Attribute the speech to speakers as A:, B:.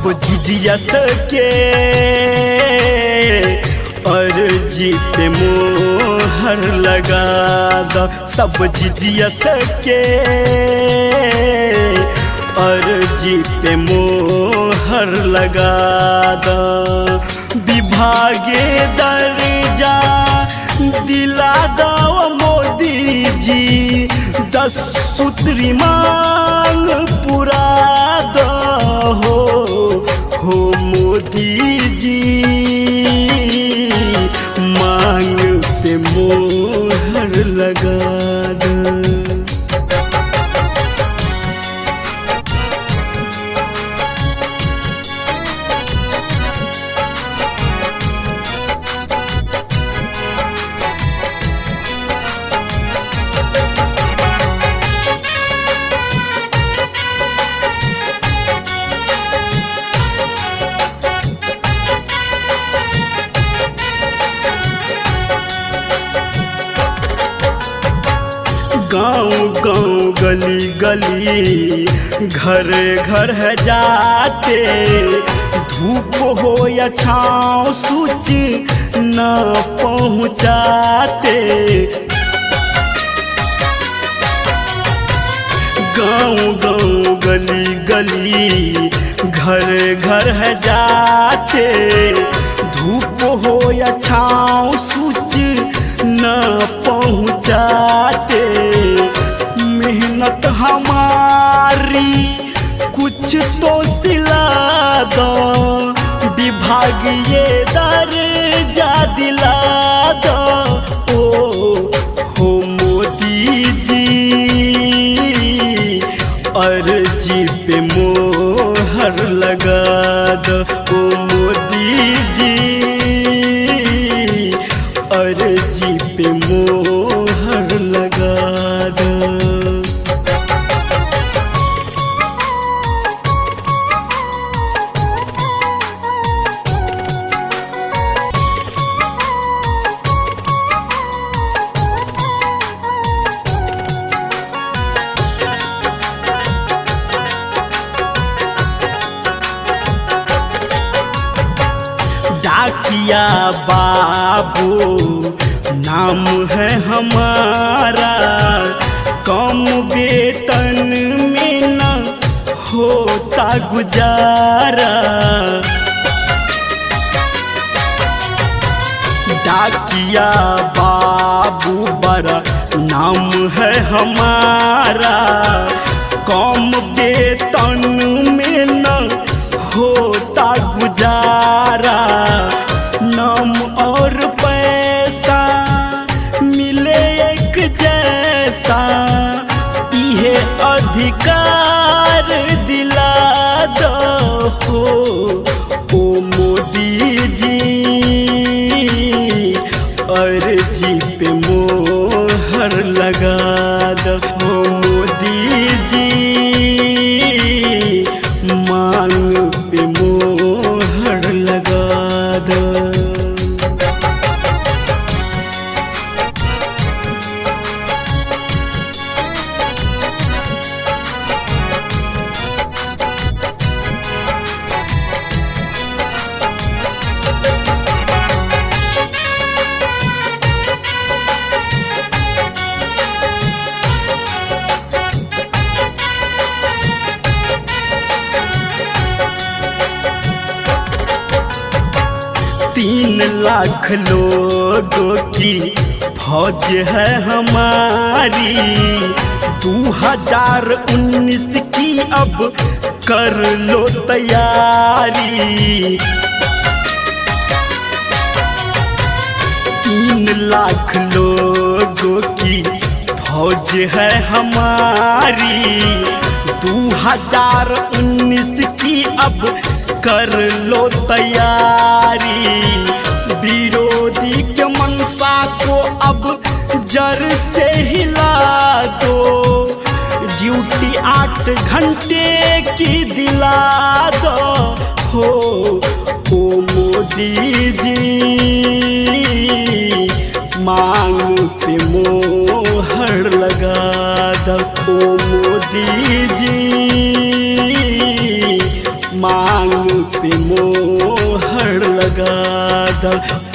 A: जिदिया के अर्जी पे मोहर लगा दो, सब जिदिया के अर्जी पे मोहर लगा दो। विभागे दर्जा दिला दो मोदी जी, 10 सूत्री मांग पूरा दो हो मोदी जी, मांग पे मोहर लगा दो। गाँव गाँव गली गली घर घर है जाते, धूप हो या छाँव सूची न पहुँचाते। गाँव गाँव गली गली घर घर है जाते, धूप हो या छाँव सूची न पहुँचाते। मेहनत हमारी कुछ तो दिला दो, विभाग ये दर्जा दिला दो हो मोदी जी, अर्जी पे मोहर लगा दो मोदी जी, अर्जी पे मोहर लगा दो। डाकिया बाबू नाम है हमारा, कम वेतन में न होता गुजारा। डाकिया बाबू बड़ा नाम है हमारा, कम वेतन में न होता गुजारा। नाम और पैसा मिले एक जैसा, इहे अधिकार दिला दो ओ मोदी जी, अर्जी पे मोहर लगा दो मोदी जी, मांग पे मोहर लगा दो। तीन लाख लोगों की फौज है हमारी, 2019 की अब कर लो तैयारी। 3 लाख लोगों की फौज है हमारी, 2019 की अब कर लो तैयारी। विरोधी के मनसा को अब जड़ से हिला दो, ड्यूटी 8 घंटे की दिला दो हो मोदी जी, मांग पे मोहर लगा दो मोदी जी, मांग पे मोहर लगा दा।